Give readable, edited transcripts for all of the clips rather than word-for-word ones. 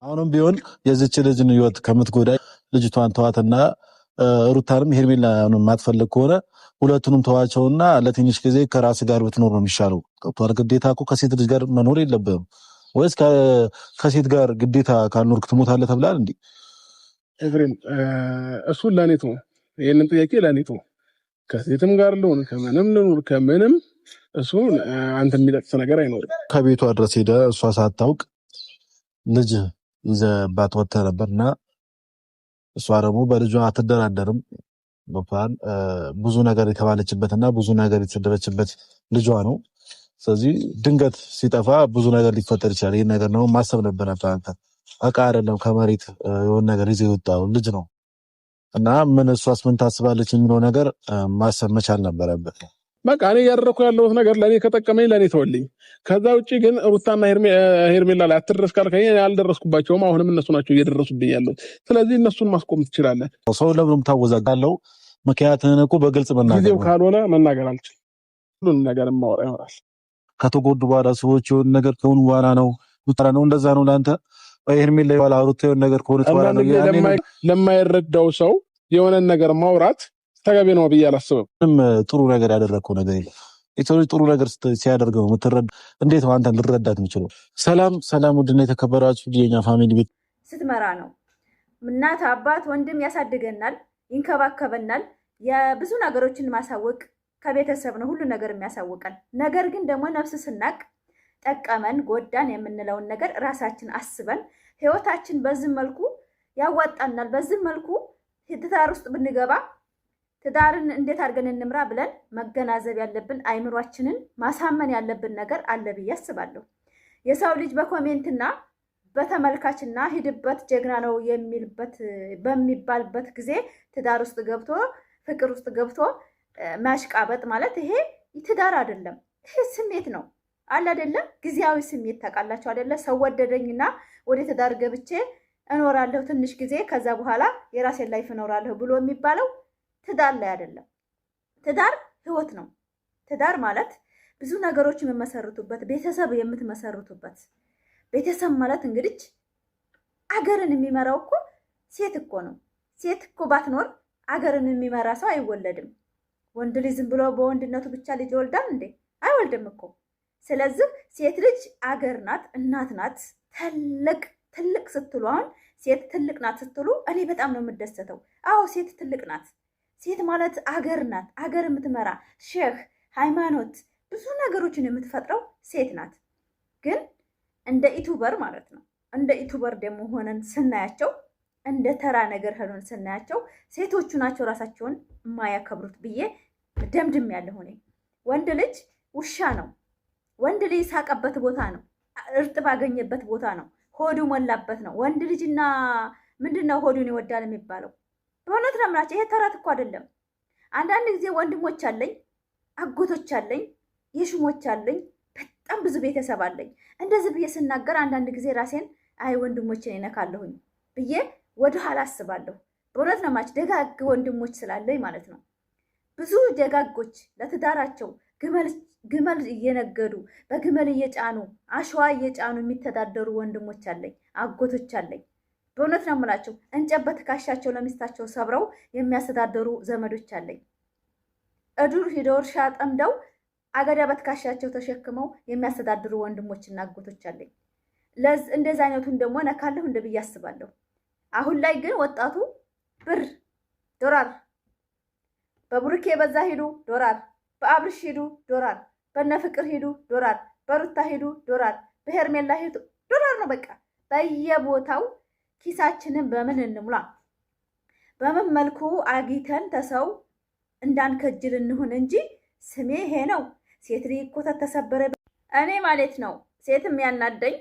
አሁንም ቢሆን የዚች ልጅን ህይወት ከምትጎዳ ልጅቷን ተዋትና ሩታንም ሄርሜላን ማትፈልግ ከሆነ ሁለቱንም ተዋቸውና ለትንሽ ጊዜ ከራስ ጋር ብትኖር ነው የሚሻለው። ገብቶሃል? ግዴታ እኮ ከሴት ልጅ ጋር መኖር የለብህም ወይስ ከሴት ጋር ግዴታ ካልኖርክ ትሞታለህ ተብላል እንዴ? ኤፍሬም እሱን ለኔ ተው፣ ይሄንን ጥያቄ ለኔ ተው። ከሴትም ጋር ልሆን ከምንም እሱን አንተ የሚጠቅስ ነገር አይኖርም። ከቤቷ ድረስ ሄደ እሷ ሳታውቅ ልጅ ይዘባት ወጥተህ ነበርና እሷ ደግሞ በልጇ አትደራደርም። በፓን ብዙ ነገር የተባለችበትና ብዙ ነገር የተሰደበችበት ልጇ ነው። ስለዚህ ድንገት ሲጠፋ ብዙ ነገር ሊፈጠር ይችላል። ይሄን ነገር ነው ማሰብ ነበረብህ አንተ። እቃ አይደለም ከመሬት የሆነ ነገር ይዘህ የወጣው ልጅ ነው እና ምን እሷስ ምን ታስባለች የሚለው ነገር ማሰብ መቻል ነበረብህ። በቃ እኔ ያደረኩ ያለሁት ነገር ለኔ ከጠቀመኝ ለኔ ተወልኝ። ከዛ ውጪ ግን ሩታና ሄርሜላ ላይ አትድረስ ካልከኝ ያልደረስኩባቸውም አሁንም እነሱ ናቸው እየደረሱብኝ ያሉት። ስለዚህ እነሱን ማስቆም ትችላለህ። ሰው ለምን ታወዛጋለው? ምክንያትህን እኮ በግልጽ መናገር ጊዜው ካልሆነ መናገር አልችልም። ሁሉን ነገር ማወራ ይሆናል። ከተጎዱ በኋላ ሰዎች የሆነ ነገር ከሆኑ በኋላ ነው ነው እንደዛ ነው ለአንተ ሄርሜላ ላይ ባላ ሩታ የሆነ ነገር ከሆነ በኋላ ነው ለማይረዳው ሰው የሆነ ነገር ማውራት ተገቢ ነው ብዬ አላስብም። ጥሩ ነገር ያደረግከው ነገር የለም። የሰው ልጅ ጥሩ ነገር ሲያደርገው የምትረዳ እንዴት ነው አንተን ልረዳት የምችለው? ሰላም ውድና የተከበራችሁ የኛ ፋሚሊ ቤት ስትመራ ነው። እናት አባት ወንድም ያሳድገናል፣ ይንከባከበናል። የብዙ ነገሮችን ማሳወቅ ከቤተሰብ ነው ሁሉ ነገር የሚያሳውቀን። ነገር ግን ደግሞ ነፍስ ስናቅ ጠቀመን ጎዳን የምንለውን ነገር ራሳችን አስበን ህይወታችን በዚህ መልኩ ያዋጣናል፣ በዚህ መልኩ ትዳር ውስጥ ብንገባ ትዳርን እንዴት አድርገን እንምራ ብለን መገናዘብ ያለብን አይምሯችንን ማሳመን ያለብን ነገር አለ ብዬ አስባለሁ። የሰው ልጅ በኮሜንትና በተመልካችና ሂድበት ጀግና ነው በሚባልበት ጊዜ ትዳር ውስጥ ገብቶ ፍቅር ውስጥ ገብቶ ማሽቃበጥ ማለት ይሄ ትዳር አይደለም። ይሄ ስሜት ነው አለ አይደለም? ጊዜያዊ ስሜት ታውቃላችሁ አይደለ? ሰው ወደደኝና ወደ ትዳር ገብቼ እኖራለሁ ትንሽ ጊዜ ከዛ በኋላ የራሴን ላይፍ እኖራለሁ ብሎ የሚባለው ትዳር ላይ አይደለም። ትዳር ህይወት ነው። ትዳር ማለት ብዙ ነገሮች የምመሰርቱበት ቤተሰብ የምትመሰርቱበት ቤተሰብ ማለት እንግዲህ አገርን የሚመራው እኮ ሴት እኮ ነው። ሴት እኮ ባትኖር አገርን የሚመራ ሰው አይወለድም። ወንድ ልጅ ዝም ብሎ በወንድነቱ ብቻ ልጅ ይወልዳል እንዴ? አይወልድም እኮ። ስለዚህ ሴት ልጅ አገር ናት፣ እናት ናት። ትልቅ ስትሉ አሁን ሴት ትልቅ ናት ስትሉ እኔ በጣም ነው የምደሰተው። አዎ ሴት ትልቅ ናት። ሴት ማለት አገር ናት። አገር የምትመራ ሼህ ሃይማኖት ብዙ ነገሮችን የምትፈጥረው ሴት ናት። ግን እንደ ዩቱበር ማለት ነው እንደ ዩቱበር ደግሞ ሆነን ስናያቸው እንደ ተራ ነገር ሆነን ስናያቸው ሴቶቹ ናቸው ራሳቸውን የማያከብሩት ብዬ ደምድም ያለሁ እኔ። ወንድ ልጅ ውሻ ነው። ወንድ ልጅ ሳቀበት ቦታ ነው፣ እርጥብ ባገኘበት ቦታ ነው፣ ሆዱ ሞላበት ነው። ወንድ ልጅና ምንድነው ሆዱን ይወዳል የሚባለው? በእውነት ነው የምላቸው። ይሄ ተረት እኮ አይደለም። አንዳንድ ጊዜ ወንድሞች አለኝ፣ አጎቶች አለኝ፣ የሽሞች አለኝ፣ በጣም ብዙ ቤተሰብ አለኝ። እንደዚህ ብዬ ስናገር አንዳንድ ጊዜ ራሴን አይ ወንድሞችን ይነካለሁኝ ብዬ ወደኋላ አስባለሁ። በእውነት ነው የምላቸው። ደጋግ ወንድሞች ስላለኝ ማለት ነው። ብዙ ደጋጎች ለትዳራቸው ግመል እየነገዱ በግመል እየጫኑ አሸዋ እየጫኑ የሚተዳደሩ ወንድሞች አለኝ፣ አጎቶች አለኝ። በእውነት ነው የምላቸው። እንጨት በትከሻቸው ለሚስታቸው ሰብረው የሚያስተዳደሩ ዘመዶች አለኝ። እዱር ሂደው እርሻ ጠምደው አገዳ በትከሻቸው ተሸክመው የሚያስተዳድሩ ወንድሞችና አጎቶች አለኝ። እንደዚህ አይነቱን ደግሞ ነካለሁ እንደ ብዬ አስባለሁ። አሁን ላይ ግን ወጣቱ ብር ዶላር፣ በብሩኬ በዛ ሂዱ ዶላር፣ በአብርሽ ሂዱ ዶላር፣ በነፍቅር ሂዱ ዶላር፣ በሩታ ሂዱ ዶላር፣ በሄርሜላ ሂዱ ዶላር ነው በቃ በየቦታው። ኪሳችንን በምን እንሙላ? በምን መልኩ አጊተን ተሰው እንዳንከጅል እንሁን እንጂ ስሜ ይሄ ነው። ሴት ልጅ እኮ ተሰበረ እኔ ማለት ነው። ሴትም ያናደኝ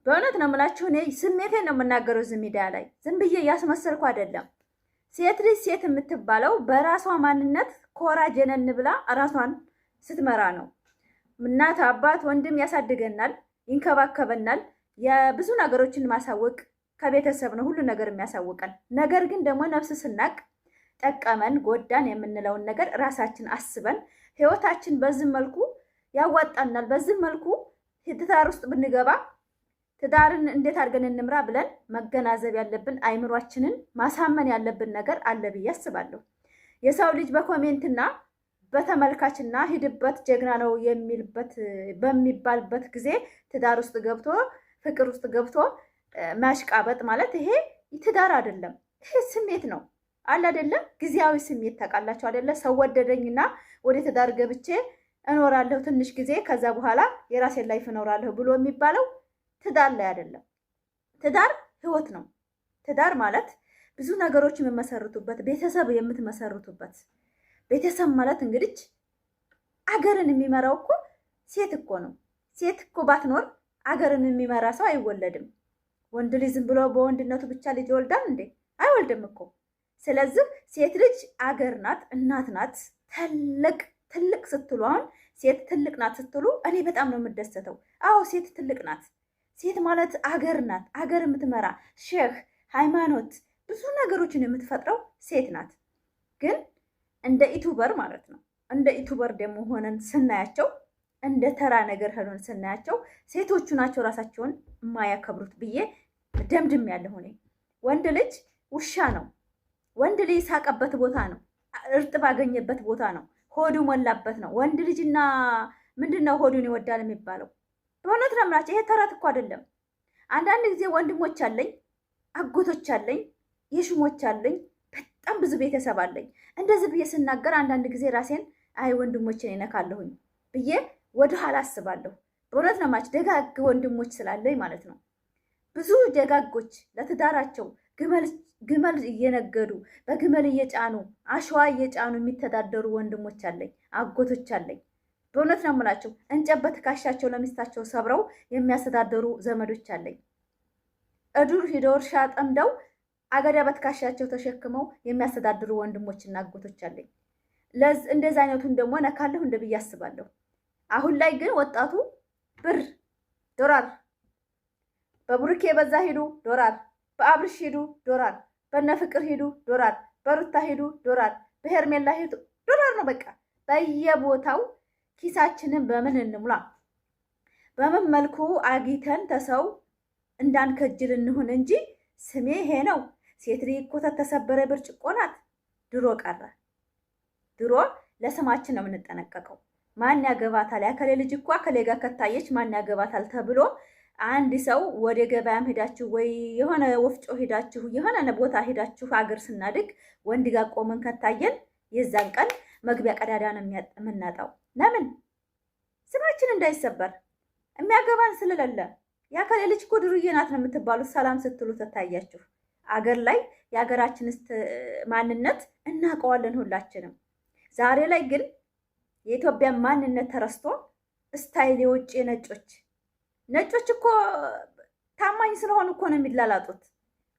በእውነት ነው የምላችሁ። እኔ ስሜቴን ነው የምናገረው እዚህ ሚዲያ ላይ ዝም ብዬ ያስመሰልኩ አይደለም። ሴት ልጅ ሴት የምትባለው በራሷ ማንነት ኮራ ጀነን ብላ ራሷን ስትመራ ነው። እናት አባት ወንድም ያሳድገናል፣ ይንከባከበናል። የብዙ ነገሮችን ማሳወቅ ከቤተሰብ ነው ሁሉ ነገር የሚያሳውቀን። ነገር ግን ደግሞ ነፍስ ስናቅ ጠቀመን ጎዳን የምንለውን ነገር ራሳችን አስበን ህይወታችን በዚህ መልኩ ያዋጣናል፣ በዚህ መልኩ ትዳር ውስጥ ብንገባ ትዳርን እንዴት አድርገን እንምራ ብለን መገናዘብ ያለብን አይምሯችንን ማሳመን ያለብን ነገር አለ ብዬ አስባለሁ። የሰው ልጅ በኮሜንትና በተመልካችና ሂድበት ጀግና ነው የሚልበት በሚባልበት ጊዜ ትዳር ውስጥ ገብቶ ፍቅር ውስጥ ገብቶ ማሽቃበጥ ማለት ይሄ ትዳር አይደለም። ይሄ ስሜት ነው አለ አይደለም? ጊዜያዊ ስሜት ታውቃላችሁ አይደለ? ሰው ወደደኝና ወደ ትዳር ገብቼ እኖራለሁ ትንሽ ጊዜ ከዛ በኋላ የራሴን ላይፍ እኖራለሁ ብሎ የሚባለው ትዳር ላይ አይደለም። ትዳር ህይወት ነው። ትዳር ማለት ብዙ ነገሮች የምመሰርቱበት ቤተሰብ የምትመሰርቱበት ቤተሰብ ማለት እንግዲህ አገርን የሚመራው እኮ ሴት እኮ ነው። ሴት እኮ ባትኖር አገርን የሚመራ ሰው አይወለድም። ወንድ ልጅ ዝም ብሎ በወንድነቱ ብቻ ልጅ ይወልዳል እንዴ? አይወልድም እኮ። ስለዚህ ሴት ልጅ አገር ናት፣ እናት ናት። ትልቅ ስትሉ አሁን ሴት ትልቅ ናት ስትሉ እኔ በጣም ነው የምደሰተው። አዎ ሴት ትልቅ ናት። ሴት ማለት አገር ናት። አገር የምትመራ ሼህ፣ ሃይማኖት፣ ብዙ ነገሮችን የምትፈጥረው ሴት ናት። ግን እንደ ዩቱበር ማለት ነው እንደ ዩቱበር ደግሞ ሆነን ስናያቸው እንደ ተራ ነገር ሆነን ስናያቸው ሴቶቹ ናቸው ራሳቸውን የማያከብሩት ብዬ ደምድም ያለሁ እኔ። ወንድ ልጅ ውሻ ነው። ወንድ ልጅ ሳቀበት ቦታ ነው፣ እርጥብ ባገኘበት ቦታ ነው፣ ሆዱ ሞላበት ነው። ወንድ ልጅና ምንድነው ሆዱን ይወዳል የሚባለው? በእውነት ነው የምላቸው። ይሄ ተረት እኮ አይደለም። አንዳንድ ጊዜ ወንድሞች አለኝ፣ አጎቶች አለኝ፣ የሽሞች አለኝ፣ በጣም ብዙ ቤተሰብ አለኝ። እንደዚህ ብዬ ስናገር አንዳንድ ጊዜ ራሴን አይ ወንድሞችን ይነካለሁኝ ብዬ ወደ ኋላ አስባለሁ። በእውነት ነው የምላቸው። ደጋግ ወንድሞች ስላለኝ ማለት ነው። ብዙ ደጋጎች ለትዳራቸው ግመል እየነገዱ በግመል እየጫኑ አሸዋ እየጫኑ የሚተዳደሩ ወንድሞች አለኝ፣ አጎቶች አለኝ። በእውነት ነው የምላቸው። እንጨት በትከሻቸው ለሚስታቸው ሰብረው የሚያስተዳደሩ ዘመዶች አለኝ። እዱር ሂደው እርሻ ጠምደው አገዳ በትከሻቸው ተሸክመው የሚያስተዳድሩ ወንድሞችና አጎቶች አለኝ። እንደዚ አይነቱን ደግሞ ነካለሁ እንደ ብዬ አስባለሁ። አሁን ላይ ግን ወጣቱ ብር ዶላር፣ በቡርኬ በዛ ሂዱ ዶላር፣ በአብርሽ ሂዱ ዶላር፣ በነፍቅር ሂዱ ዶላር፣ በሩታ ሂዱ ዶላር፣ በሄርሜላ ሂዱ ዶላር ነው በቃ። በየቦታው ኪሳችንን በምን እንሙላ? በምን መልኩ አጊተን ተሰው እንዳንከጅል እንሁን እንጂ ስሜ ይሄ ነው። ሴት ልጅ እኮ ተሰበረ ብርጭቆ ናት። ድሮ ቀረ። ድሮ ለስማችን ነው የምንጠነቀቀው። ማን ያገባታል? ያከሌ ልጅ እኮ አከሌ ጋር ከታየች ማን ያገባታል ተብሎ አንድ ሰው ወደ ገበያም ሄዳችሁ ወይ የሆነ ወፍጮ ሄዳችሁ የሆነ ቦታ ሄዳችሁ አገር ስናድግ ወንድ ጋር ቆመን ከታየን የዛን ቀን መግቢያ ቀዳዳ ነው የምናጣው። ለምን? ስማችን እንዳይሰበር የሚያገባን ስለሌለ። ያከሌ ልጅ እኮ ድሩዬ ናት ነው የምትባሉት። ሰላም ስትሉ ተታያችሁ። አገር ላይ የሀገራችን ማንነት እናውቀዋለን ሁላችንም። ዛሬ ላይ ግን የኢትዮጵያ ማንነት ተረስቶ ስታይል የውጭ ነጮች እኮ ታማኝ ስለሆኑ እኮ ነው የሚላላጡት።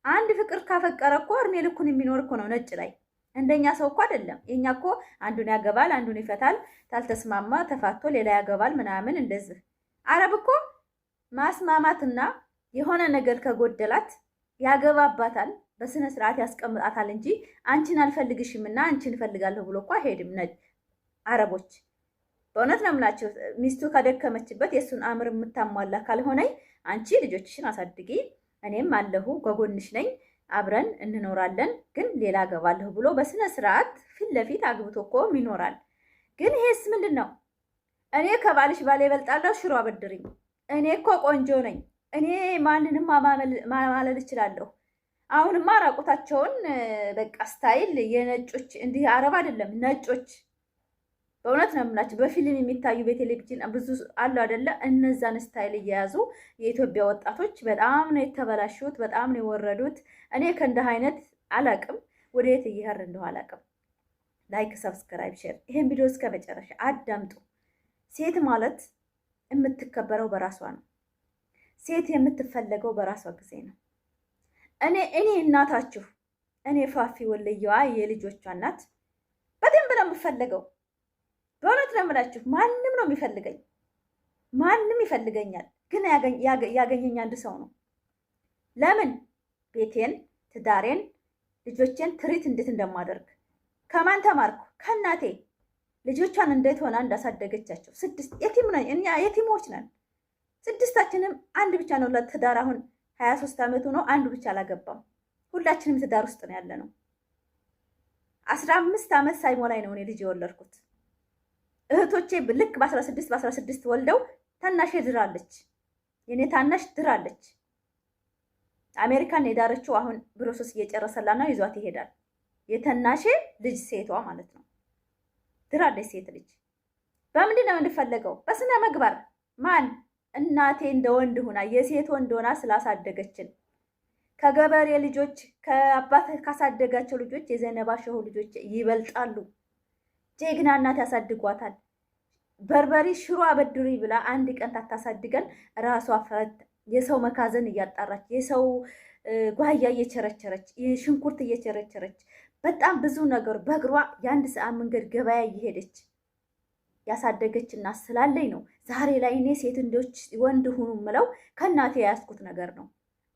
አንድ ፍቅር ካፈቀረ እኮ እድሜ ልኩን የሚኖር እኮ ነው ነጭ ላይ። እንደኛ ሰው እኮ አይደለም። የኛ እኮ አንዱን ያገባል፣ አንዱን ይፈታል፣ ታልተስማማ ተፋቶ ሌላ ያገባል ምናምን እንደዚህ። አረብ እኮ ማስማማትና የሆነ ነገር ከጎደላት ያገባባታል፣ በስነ ስርዓት ያስቀምጣታል እንጂ አንቺን አልፈልግሽምና አንቺን እፈልጋለሁ ብሎ እኮ አይሄድም አረቦች። በእውነት ነው የምላቸው። ሚስቱ ከደከመችበት የእሱን አምር የምታሟላ ካልሆነ አንቺ ልጆችሽን አሳድጊ፣ እኔም አለሁ ከጎንሽ ነኝ፣ አብረን እንኖራለን፣ ግን ሌላ አገባለሁ ብሎ በስነ ስርዓት ፊት ለፊት አግብቶ እኮ ይኖራል። ግን ይሄስ ምንድን ነው? እኔ ከባልሽ ባሌ እበልጣለሁ፣ ሽሮ አበድርኝ፣ እኔ እኮ ቆንጆ ነኝ፣ እኔ ማንንም ማማለል እችላለሁ። አሁንማ ራቁታቸውን በቃ ስታይል የነጮች እንዲህ አረብ አይደለም ነጮች። በእውነት ነው የምላቸው። በፊልም የሚታዩ በቴሌቪዥን ብዙ አሉ አይደለ? እነዛን ስታይል እየያዙ የኢትዮጵያ ወጣቶች በጣም ነው የተበላሹት፣ በጣም ነው የወረዱት። እኔ ከእንደህ አይነት አላቅም፣ ወደ የት እየሄድ እንደው አላቅም። ላይክ፣ ሰብስክራይብ፣ ሼር ይሄን ቪዲዮ እስከ መጨረሻ አዳምጡ። ሴት ማለት የምትከበረው በራሷ ነው። ሴት የምትፈለገው በራሷ ጊዜ ነው። እኔ እናታችሁ እኔ ፋፊ ወለየዋ የልጆቿ እናት በደንብ ነው የምፈለገው። በእውነት ነው የምላችሁ። ማንም ነው የሚፈልገኝ፣ ማንም ይፈልገኛል። ግን ያገኘኝ አንድ ሰው ነው። ለምን? ቤቴን፣ ትዳሬን፣ ልጆቼን ትሪት እንዴት እንደማደርግ ከማን ተማርኩ? ከእናቴ። ልጆቿን እንዴት ሆና እንዳሳደገቻቸው 6 የቲም ነኝ እኛ፣ የቲሞች ነን። ስድስታችንም አንድ ብቻ ነው ለትዳር አሁን 23 ዓመቱ ነው። አንዱ ብቻ አላገባም። ሁላችንም ትዳር ውስጥ ነው ያለ ነው። 15 ዓመት ሳይሞላኝ ነው እኔ ልጅ የወለድኩት። እህቶቼ ልክ በ16 ወልደው ታናሽ ድራለች። የኔ ታናሽ ድራለች። አሜሪካን የዳረችው አሁን ፕሮሰስ እየጨረሰላት ነው። ይዟት ይሄዳል። የተናሼ ልጅ ሴቷ ማለት ነው ድራለች። ሴት ልጅ በምንድን ነው የምንፈለገው? በስነ ምግባር ማን እናቴ እንደ ወንድ ሆና የሴት ወንድ ሆና ስላሳደገችን ከገበሬ ልጆች ከአባት ካሳደጋቸው ልጆች የዘነባ ሸሁ ልጆች ይበልጣሉ። ጀግና እናት ያሳድጓታል። በርበሬ ሽሮ አበድሪ ብላ አንድ ቀን ታታሳድገን ራሷ ፈት የሰው መካዘን እያጣራች የሰው ጓያ እየቸረቸረች ሽንኩርት እየቸረቸረች በጣም ብዙ ነገር በእግሯ የአንድ ሰዓት መንገድ ገበያ እየሄደች ያሳደገች እናት ስላለኝ ነው ዛሬ ላይ እኔ ሴት እንዶች ወንድ ሁኑ ምለው ከእናቴ ያስኩት ነገር ነው።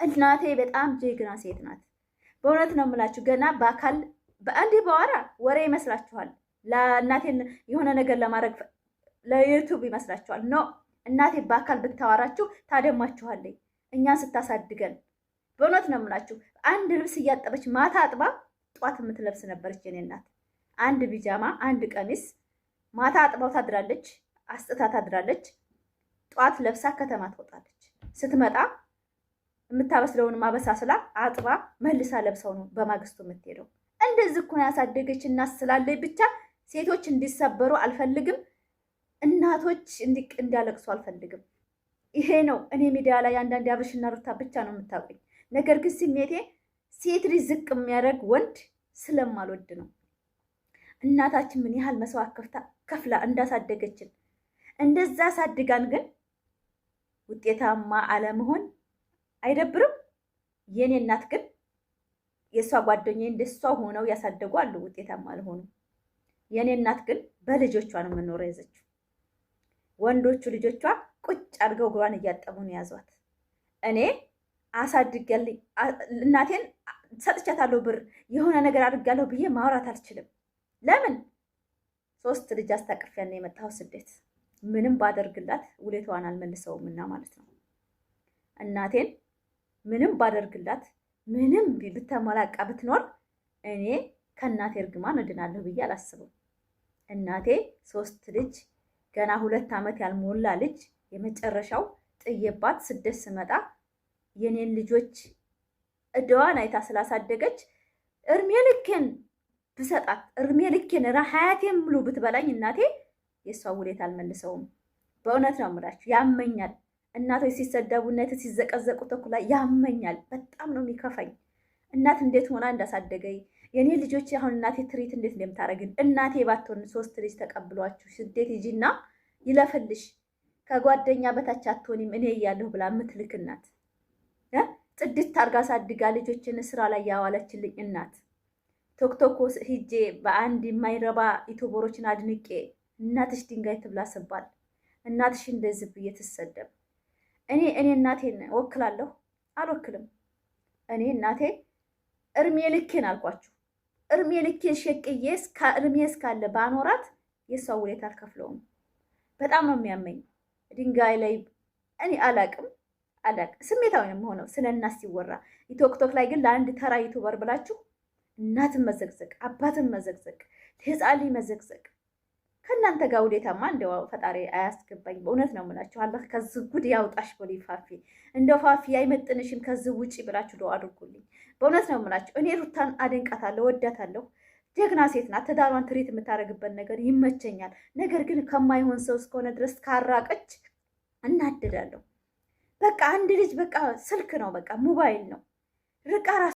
እናቴ በጣም ጀግና ሴት ናት። በእውነት ነው የምላችሁ። ገና በአካል በአንዴ በኋላ ወሬ ይመስላችኋል። ለእናቴን የሆነ ነገር ለማድረግ ለዩቱብ ይመስላችኋል። ኖ እናቴ በአካል ብታወራችሁ ታደማችኋለች። እኛን ስታሳድገን በእውነት ነው የምላችሁ። አንድ ልብስ እያጠበች ማታ አጥባ ጧት የምትለብስ ነበረች የኔ እናት። አንድ ቢጃማ አንድ ቀሚስ ማታ አጥባው ታድራለች፣ አስጥታ ታድራለች። ጧት ለብሳ ከተማ ትወጣለች። ስትመጣ የምታበስለውን ማበሳስላ አጥባ መልሳ ለብሰው ነው በማግስቱ የምትሄደው። እንደዚህ እኮ ያሳደገች እናት ስላለኝ ብቻ ሴቶች እንዲሰበሩ አልፈልግም። እናቶች እንዲያለቅሱ አልፈልግም። ይሄ ነው እኔ ሚዲያ ላይ አንዳንድ አብርሽና ሩታ ብቻ ነው የምታውቁኝ። ነገር ግን ስሜቴ ሴት ልጅ ዝቅ የሚያደርግ ወንድ ስለማልወድ ነው። እናታችን ምን ያህል መስዋዕት ከፍላ እንዳሳደገችን እንደዛ አሳድጋን ግን ውጤታማ አለመሆን አይደብርም? የኔ እናት ግን የእሷ ጓደኛዬ እንደሷ ሆነው ያሳደጉ አሉ፣ ውጤታማ አልሆኑ። የኔ እናት ግን በልጆቿ ነው የምኖረው ያዘችው። ወንዶቹ ልጆቿ ቁጭ አድርገው እግሯን እያጠቡ ነው ያዟት። እኔ አሳድጋለሁ እናቴን ሰጥቻታለሁ፣ ብር የሆነ ነገር አድርጋለሁ ብዬ ማውራት አልችልም። ለምን 3 ልጅ አስታቅፊያን ነው የመጣው ስደት። ምንም ባደርግላት ውለታዋን አልመልሰውምና ማለት ነው። እናቴን ምንም ባደርግላት ምንም ብተመላቃ ብትኖር እኔ ከእናቴ እርግማን እድናለሁ ብዬ አላስብም። እናቴ 3 ልጅ ገና 2 ዓመት ያልሞላ ልጅ የመጨረሻው ጥየባት ስደት ስመጣ የኔን ልጆች እደዋን አይታ ስላሳደገች እርሜ ልኬን ብሰጣት እርሜ ልኬን ሀያቴን ሙሉ ብትበላኝ እናቴ የእሷ ውለታ አልመልሰውም። በእውነት ነው የምላችሁ፣ ያመኛል። እናቶች ሲሰደቡ እናት ሲዘቀዘቁ ተኩላ ያመኛል። በጣም ነው የሚከፋኝ። እናት እንዴት ሆና እንዳሳደገኝ የኔ ልጆች አሁን እናቴ ትሪት እንዴት እንደምታረግን እናቴ ባትሆን 3 ልጅ ተቀብሏችሁ ስደት ሂጂና ይለፈልሽ ከጓደኛ በታች አትሆኒም እኔ እያለሁ ብላ የምትልክ እናት ጽድት ታርጋ ሳድጋ ልጆችን ስራ ላይ ያዋለችልኝ እናት ቶክቶክ ሂጄ በአንድ የማይረባ ዩቲዩበሮችን አድንቄ እናትሽ ድንጋይ ትብላ ስባል እናትሽ እንደዚህ ብዬ ትሰደብ እኔ እናቴን ወክላለሁ? አልወክልም። እኔ እናቴ እርሜ ልኬን አልኳችሁ፣ እርሜ ልኬን ሸቅዬ እርሜ እስካለ ባኖራት የሷ ውለታ አልከፍለውም። በጣም ነው የሚያመኝ። ድንጋይ ላይ እኔ አላቅም ስሜታዊ ነው የምሆነው ስለ እናት ሲወራ። ቲክቶክ ላይ ግን ለአንድ ተራ ዩቲዩበር ብላችሁ እናትን መዘግዘግ፣ አባትን መዘግዘግ፣ ህፃን መዘግዘግ ከእናንተ ጋር ውዴታማ እንደው ፈጣሪ አያስገባኝ። በእውነት ነው የምላችሁ። አላህ ከዚህ ጉድ ያውጣሽ። ቦሊ ፋፊ እንደው ፋፊ አይመጥንሽም ከዚህ ውጪ ብላችሁ ዱአ አድርጉልኝ። በእውነት ነው የምላችሁ። እኔ ሩታን አደንቃታለሁ፣ ወዳታለሁ። ጀግና ሴት ናት። ትዳሯን ትሪት የምታደርግበት ነገር ይመቸኛል። ነገር ግን ከማይሆን ሰው እስከሆነ ድረስ ካራቀች እናደዳለሁ። በቃ አንድ ልጅ በቃ ስልክ ነው፣ በቃ ሞባይል ነው። ርቃ